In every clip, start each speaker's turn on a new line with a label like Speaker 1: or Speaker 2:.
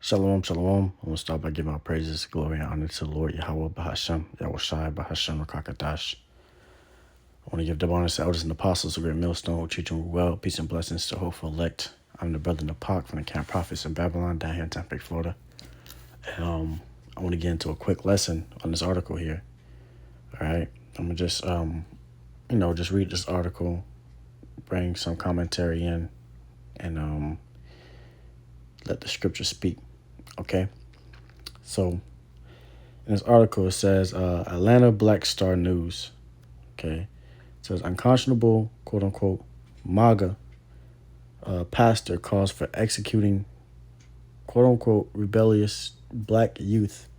Speaker 1: Shalom, shalom. I want to start by giving our praises, glory, and honor to the Lord Yahweh Bahashem, Yahushai Bahashem Rakakadash. I want to give the honor to elders and apostles, a great millstone, who treat you well. Peace and blessings to hopeful elect. I'm the brother Napak from the Camp Prophets in Babylon, down here in Tampa, Florida. And I want to get into a quick lesson on this article here. All right, I'm gonna just just read this article, bring some commentary in, and let the scripture speak. Okay, so in this article it says Atlanta Black Star News. Okay, it says unconscionable quote unquote MAGA pastor calls for executing quote unquote rebellious black youth,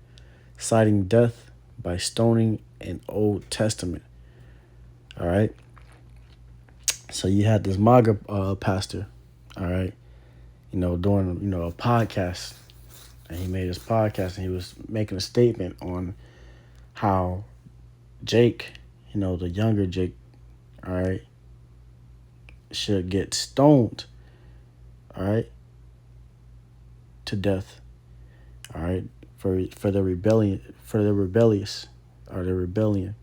Speaker 1: citing death by stoning in Old Testament. All right, so you had this MAGA pastor, all right, doing a podcast. And he made his podcast and he was making a statement on how Jake, the younger Jake, all right, should get stoned, all right, to death, all right, for the rebellious, or the rebellion,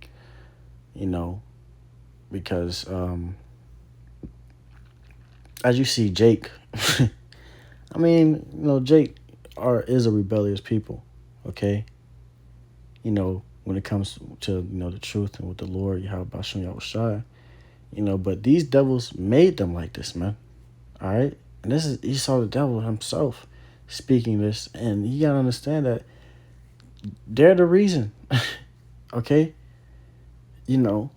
Speaker 1: because as you see Jake, I mean, Jake is a rebellious people, okay? When it comes to, the truth and with the Lord, Yahweh Bashem Yahushai, but these devils made them like this, man, all right? And this is Esau the devil himself speaking this, and you got to understand that they're the reason, okay? You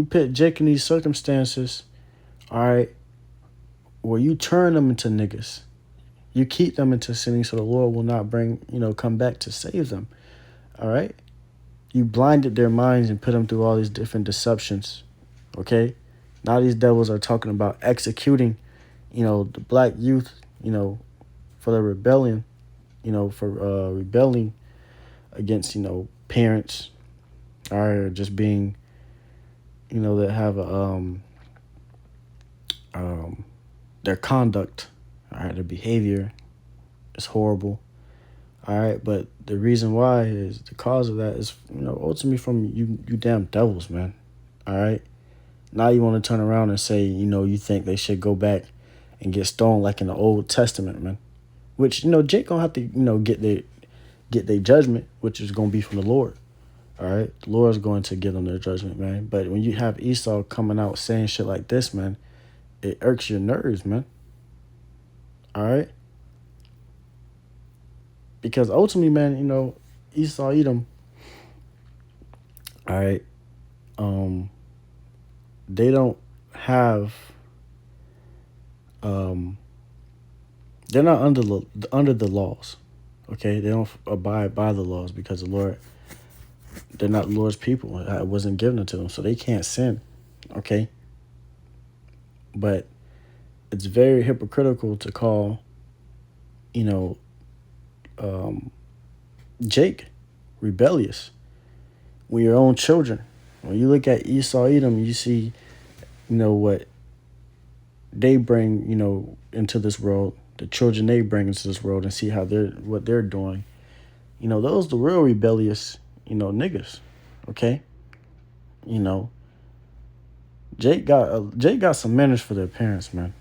Speaker 1: put Jake in these circumstances, all right, where you turn them into niggas. You keep them into sinning so the Lord will not come back to save them. All right? You blinded their minds and put them through all these different deceptions. Okay? Now these devils are talking about executing, the black youth, for the rebellion, for rebelling against, parents, or just being, that have their conduct. All right, their behavior is horrible. All right, but the reason why is the cause of that is, ultimately from you damn devils, man. All right, now you want to turn around and say, you think they should go back and get stoned like in the Old Testament, man. Which Jake gonna have to get their judgment, which is gonna be from the Lord. All right, the Lord's going to give them their judgment, man. But when you have Esau coming out saying shit like this, man, it irks your nerves, man. All right? Because ultimately, man, Esau, Edom, all right, they don't have, they're not under the laws, okay? They don't abide by the laws because the Lord, they're not the Lord's people. It wasn't given to them, so they can't sin, okay? But it's very hypocritical to call, Jake rebellious when your own children. When you look at Esau Edom, you see, what they bring, into this world, the children they bring into this world, and see how what they're doing. Those the real rebellious, niggas. Okay, Jake got some manners for their parents, man.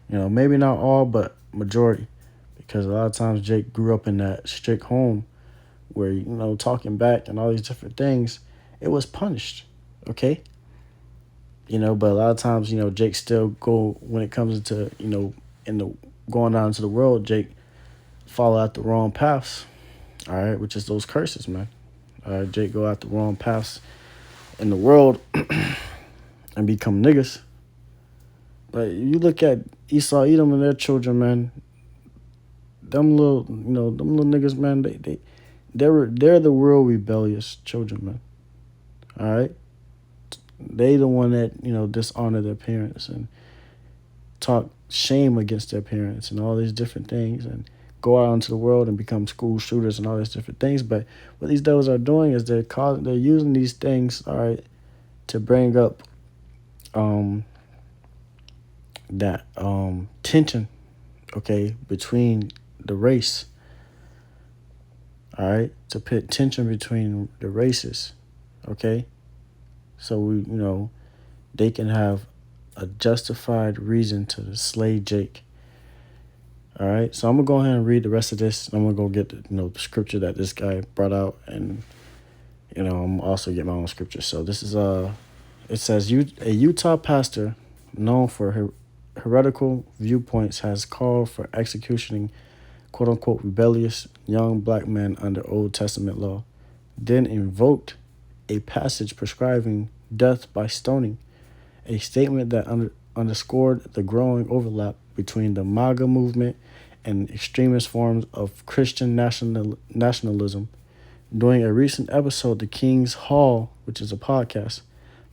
Speaker 1: Maybe not all, but majority. Because a lot of times Jake grew up in that strict home where, talking back and all these different things, it was punished, okay? But a lot of times, Jake still when it comes into, going out into the world, Jake follow out the wrong paths, all right, which is those curses, man. Jake go out the wrong paths in the world and become niggas. But you look at Esau, Edom, and their children, man. Them little niggas, man. They're the real rebellious children, man. All right, they the one that dishonor their parents and talk shame against their parents and all these different things and go out into the world and become school shooters and all these different things. But what these devils are doing is they're using these things, all right, to bring up that tension, okay, between the race. All right, to put tension between the races. Okay, so they can have a justified reason to slay Jake. All right, so I'm gonna go ahead and read the rest of this. I'm gonna go get the scripture that this guy brought out, and I'm also get my own scripture. So this is it says a Utah pastor known for heretical viewpoints has called for executing quote unquote rebellious young black men under Old Testament law, then invoked a passage prescribing death by stoning, a statement that underscored the growing overlap between the MAGA movement and extremist forms of Christian nationalism. During a recent episode, The King's Hall, which is a podcast,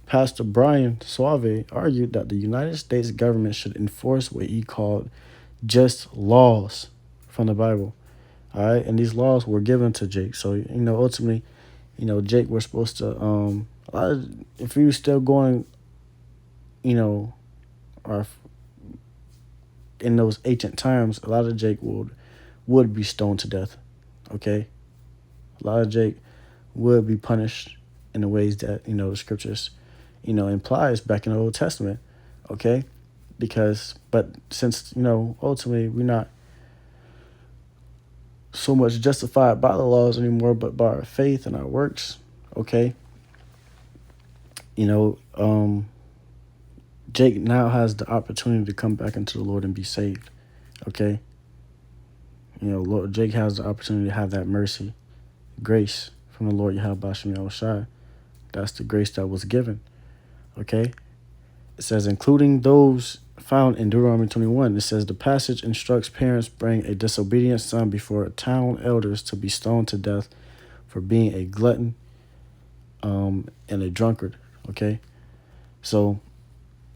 Speaker 1: Pastor Brian Suave argued that the United States government should enforce what he called just laws from the Bible. All right, and these laws were given to Jake. So ultimately, Jake was supposed to if he was still going, or in those ancient times, a lot of Jake would be stoned to death. Okay, a lot of Jake would be punished in the ways that the scriptures implies back in the Old Testament. Okay, but since ultimately we're not so much justified by the laws anymore, but by our faith and our works. Okay, Jake now has the opportunity to come back into the Lord and be saved. Okay, Lord Jake has the opportunity to have that mercy, grace from the Lord Yahweh Bashem Yahushai. That's the grace that was given. Okay, it says including those found in Deuteronomy 21. It says the passage instructs parents bring a disobedient son before town elders to be stoned to death for being a glutton and a drunkard. Okay, so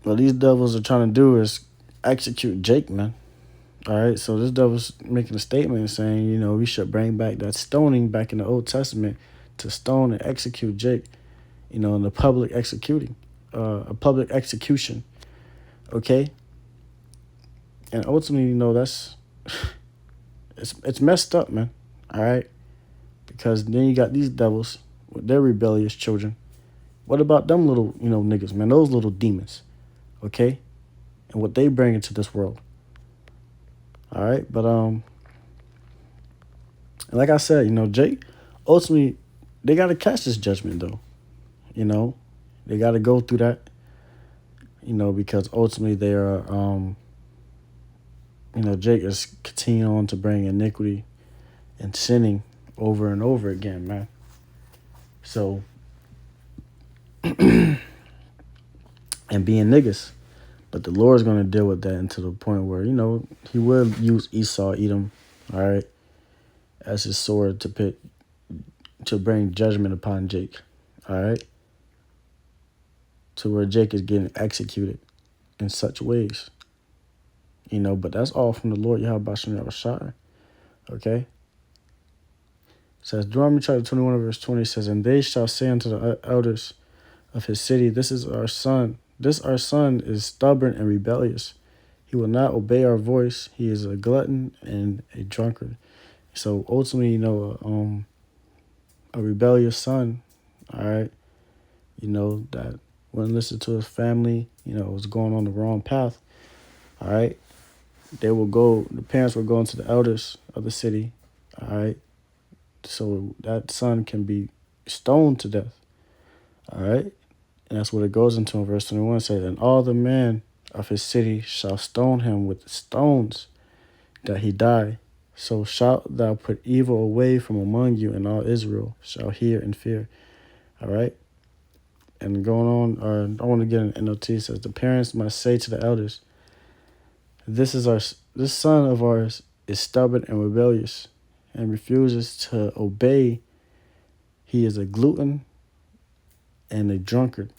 Speaker 1: what these devils are trying to do is execute Jake, man. All right, so this devil's making a statement saying, we should bring back that stoning back in the Old Testament to stone and execute Jake, in the public a public execution. Okay, and ultimately, that's it's messed up, man. All right, because then you got these devils with their rebellious children. What about them little, niggas, man? Those little demons. Okay, and what they bring into this world. All right, but like I said, Jake, ultimately, they got to catch this judgment though. They got to go through that. Because ultimately they are, Jake is continuing on to bring iniquity and sinning over and over again, man. So, and being niggas. But the Lord's going to deal with that until the point where, he will use Esau, Edom, all right, as his sword to bring judgment upon Jake, all right, to where Jake is getting executed in such ways, but that's all from the Lord Yahweh Bashem Yahushai, okay? It says, Deuteronomy chapter 21, verse 20 says, and they shall say unto the elders of his city, this our son is stubborn and rebellious. He will not obey our voice. He is a glutton and a drunkard. So ultimately, a rebellious son, all right, that wouldn't listen to his family, was going on the wrong path, all right. The parents will go into the elders of the city, all right, so that son can be stoned to death, all right. And that's what it goes into in verse 21. It says, and all the men of his city shall stone him with stones, that he die. So shalt thou put evil away from among you, and all Israel shall hear and fear. All right? And going on, I want to get an NLT. It says, the parents must say to the elders, this son of ours is stubborn and rebellious and refuses to obey. He is a glutton and a drunkard.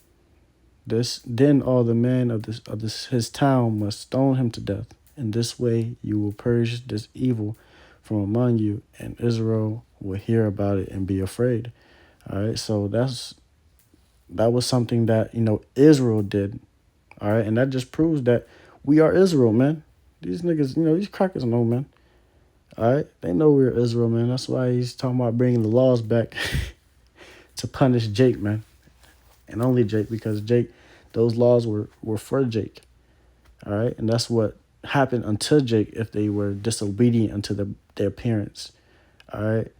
Speaker 1: Then all the men of his town must stone him to death. In this way you will purge this evil from among you, and Israel will hear about it and be afraid. All right, so that was something that Israel did. All right, and that just proves that we are Israel, man. These niggas, these crackers know, man. All right, they know we're Israel, man. That's why he's talking about bringing the laws back to punish Jake, man, and only Jake, because Jake, those laws were for Jake. All right, and that's what happened unto Jake if they were disobedient unto their parents. All right,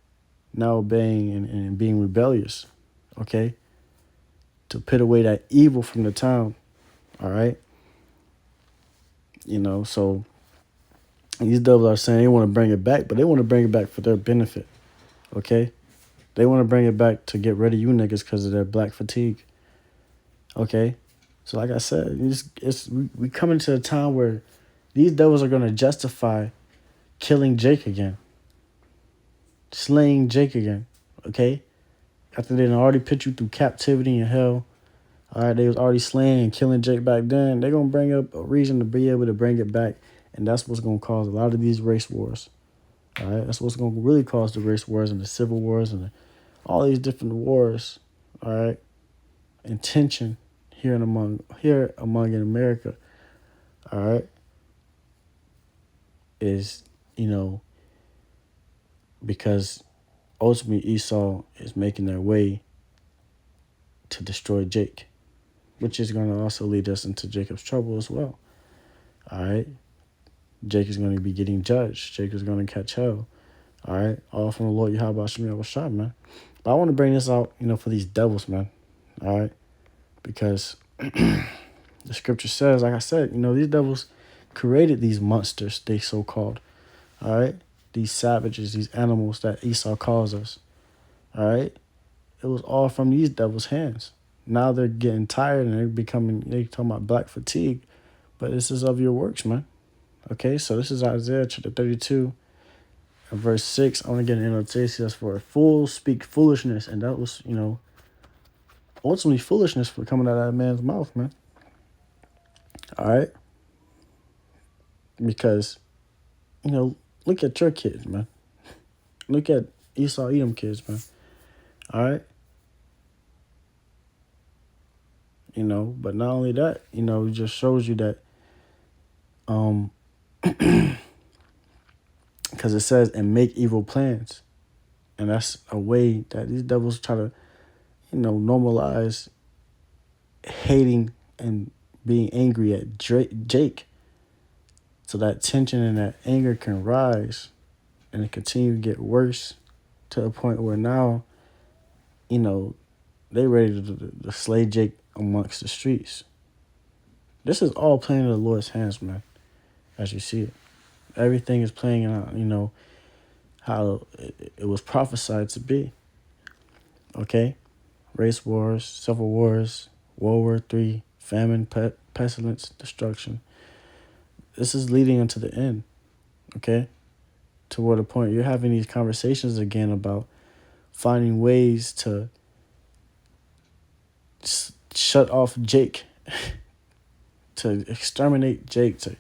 Speaker 1: now obeying and being rebellious. Okay, to put away that evil from the town. All right, so these devils are saying they want to bring it back, but they want to bring it back for their benefit. Okay, they want to bring it back to get rid of you niggas because of their black fatigue. Okay, so like I said, we coming to a time where these devils are gonna justify killing Jake again, slaying Jake again. Okay, after they already put you through captivity and hell. All right, they was already slaying and killing Jake back then. They're gonna bring up a reason to be able to bring it back, and that's what's gonna cause a lot of these race wars. All right, that's what's gonna really cause the race wars and the civil wars and all these different wars. All right, and tension here among in America. All right, is because ultimately Esau is making their way to destroy Jake, which is going to also lead us into Jacob's trouble as well. All right, Jake is going to be getting judged. Jake is going to catch hell. All right, all from the Lord Yahweh Hashem Yahushua, man. But I want to bring this out, for these devils, man. All right, because the scripture says, like I said, these devils created these monsters, they so-called. All right, these savages, these animals that Esau calls us. All right, it was all from these devils' hands. Now they're getting tired and they talking about black fatigue, but this is of your works, man. Okay, so this is Isaiah chapter 32 and verse 6. I want to get an annotation for a fool speak foolishness, and that was, ultimately foolishness for coming out of that man's mouth, man. All right, because look at your kids, man. Look at Esau Edom kids, man. All right. But not only that, it just shows you that because it says, and make evil plans. And that's a way that these devils try to, normalize hating and being angry at Jake. So that tension and that anger can rise and continue to get worse to a point where now, they ready to slay Jake amongst the streets. This is all playing in the Lord's hands, man, as you see it. Everything is playing out, how it was prophesied to be. Okay? Race wars, civil wars, World War III, famine, pestilence, destruction. This is leading into the end. Okay? Toward a point you're having these conversations again about finding ways to shut off Jake, to exterminate Jake, to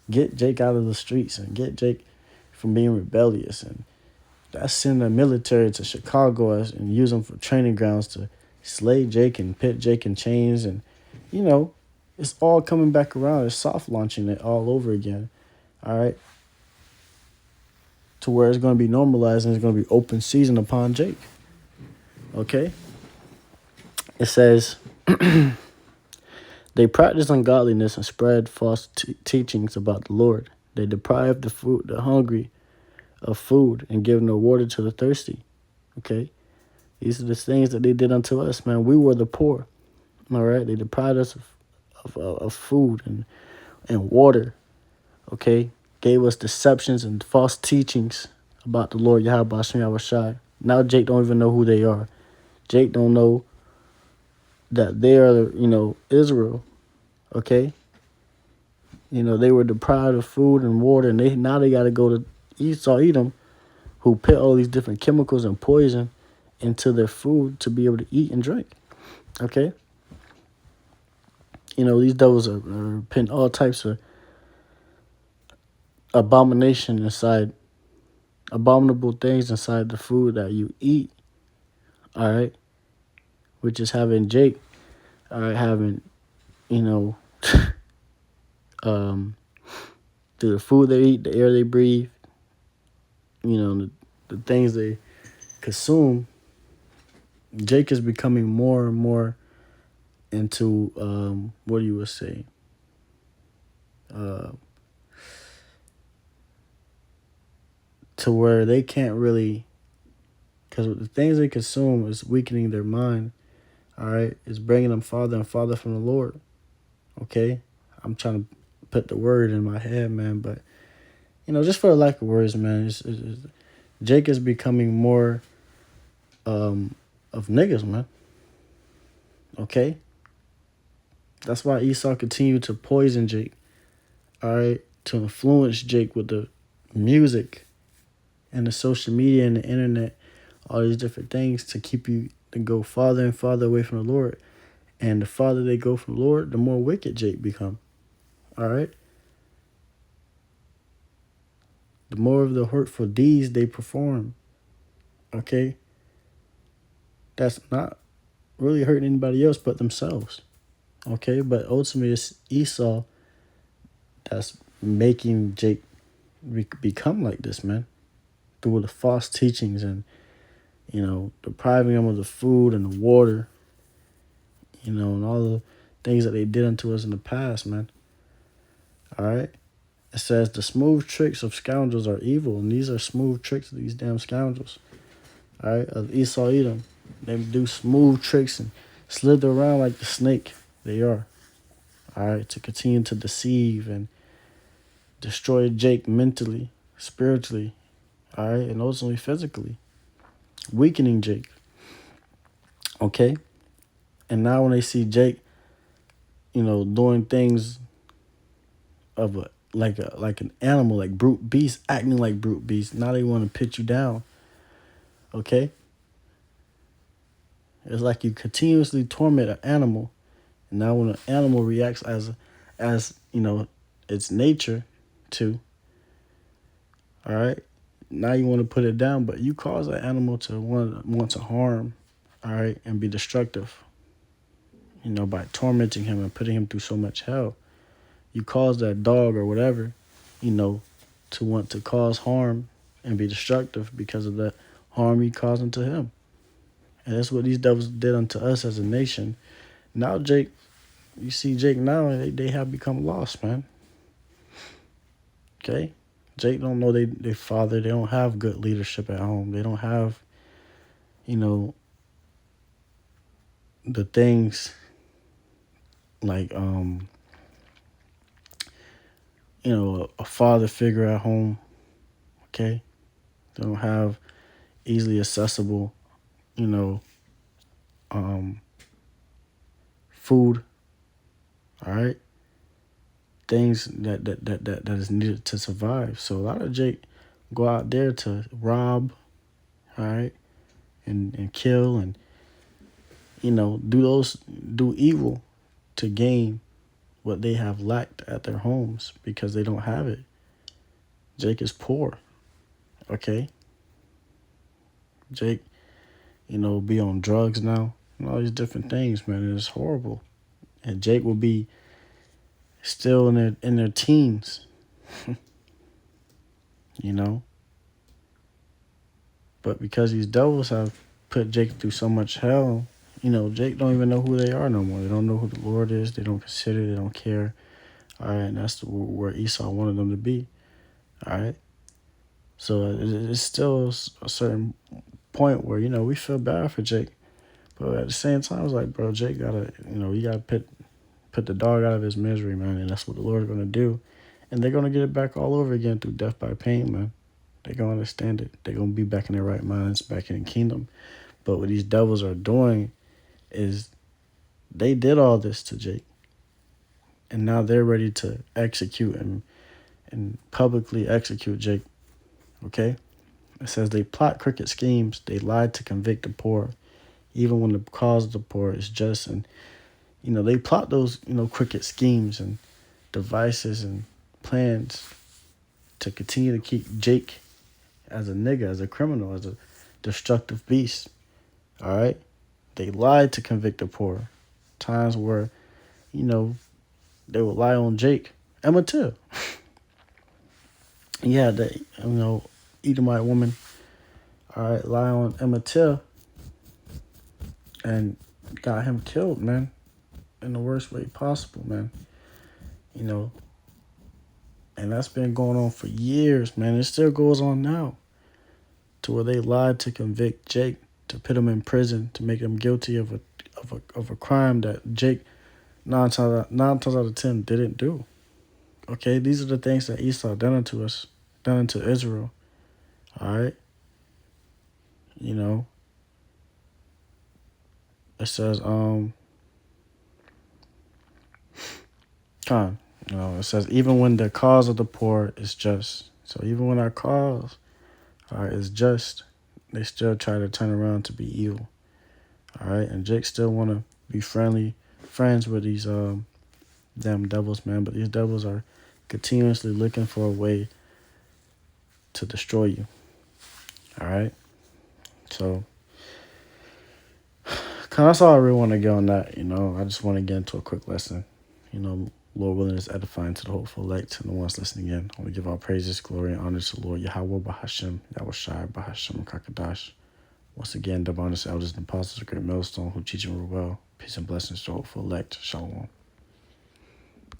Speaker 1: get Jake out of the streets and get Jake from being rebellious. And that's send the military to Chicago and use them for training grounds to slay Jake and pit Jake in chains. And, it's all coming back around. It's soft launching it all over again. All right. To where it's going to be normalized and it's going to be open season upon Jake. Okay. It says, they practice ungodliness and spread false teachings about the Lord. They deprive the hungry of food and give no water to the thirsty. Okay? These are the things that they did unto us, man. We were the poor. All right? They deprived us of food and water. Okay? Gave us deceptions and false teachings about the Lord Yahweh Hashem Yahushua. Now Jake don't even know who they are. Jake don't know that they are, Israel. Okay? They were deprived of food and water, and now they got to go to Esau Edom, who put all these different chemicals and poison into their food to be able to eat and drink. Okay? These devils are putting all types of abominable things inside the food that you eat. All right? Which is having Jake, all right, having, through the food they eat, the air they breathe, the things they consume, Jake is becoming more and more into what do you would say? Uh, to where they can't really, because the things they consume is weakening their mind. All right, it's bringing them farther and farther from the Lord. Okay, I'm trying to put the word in my head, man, but just for the lack of words, man, Jake is becoming more of niggas, man. Okay, that's why Esau continued to poison Jake. All right, to influence Jake with the music and the social media and the internet, all these different things to keep you to go farther and farther away from the Lord. And the farther they go from the Lord, the more wicked Jake become. All right. The more of the hurtful deeds they perform. Okay. That's not really hurting anybody else but themselves. Okay. But ultimately, it's Esau that's making Jake become like this, man. Through the false teachings and, depriving them of the food and the water, and all the things that they did unto us in the past, man. All right. It says the smooth tricks of scoundrels are evil, and these are smooth tricks of these damn scoundrels. All right, of Esau Edom. They do smooth tricks and slither around like the snake they are. All right, to continue to deceive and destroy Jake mentally, spiritually, all right, and ultimately physically, weakening Jake. Okay, and now when they see Jake, doing things of like an animal, like brute beast, acting like brute beast, now they want to pit you down. Okay, it's like you continuously torment an animal, and now when an animal reacts as its nature to, all right, now you want to put it down, but you cause that animal to want to harm, all right, and be destructive, by tormenting him and putting him through so much hell. You cause that dog or whatever, to want to cause harm and be destructive because of that harm you caused unto him. And that's what these devils did unto us as a nation. Now Jake, you see Jake now, they have become lost, man. Okay? Jake don't know they father. They don't have good leadership at home. They don't have, the things like, a father figure at home. Okay? They don't have easily accessible, food. All right? Things that is needed to survive. So a lot of Jake go out there to rob, all right, and kill and do evil to gain what they have lacked at their homes because they don't have it. Jake is poor. Okay. Jake, be on drugs now and all these different things, man. And it's horrible. And Jake will be still in their teens. But because these devils have put Jake through so much hell, Jake don't even know who they are no more. They don't know who the Lord is. They don't consider. They don't care. All right, and that's where Esau wanted them to be. All right. So it's still a certain point where, we feel bad for Jake. But at the same time, it's like, bro, Jake gotta, you gotta put the dog out of his misery, man. And that's what the Lord's gonna do. And they're gonna get it back all over again through death by pain, man. They're gonna understand it. They're gonna be back in their right minds, back in the kingdom. But what these devils are doing is they did all this to Jake. And now they're ready to execute and publicly execute Jake. Okay? It says they plot crooked schemes. They lied to convict the poor, even when the cause of the poor is just. And, they plot those, crooked schemes and devices and plans to continue to keep Jake as a nigga, as a criminal, as a destructive beast. All right? They lied to convict the poor. Times where, they would lie on Jake. Emma too. Yeah, they, Edomite woman, all right, lie on Emmett Till and got him killed, man, in the worst way possible, man. You know, and that's been going on for years, man. It still goes on now, to where they lied to convict Jake, to put him in prison, to make him guilty of a crime that Jake nine times out of 10 didn't do. Okay, these are the things that Esau done unto us, done unto Israel. All right, you know, it says it says even when the cause of the poor is just. So even when our cause, all right, is just, they still try to turn around to be evil. All right, and Jake still want to be friends with these damn devils, man. But these devils are continuously looking for a way to destroy you. All right, so that's all I really want to get on that. You know, I just want to get into a quick lesson. You know, Lord willing, is edifying to the hopeful elect and the ones listening in. I want to give all praises, glory, and honor to the Lord Yahweh Bahashem, Yahushai Bahashem Kakadash. Once again, the bonus elders and apostles, a great millstone who teach and rule well. Peace and blessings to the hopeful elect. Shalom.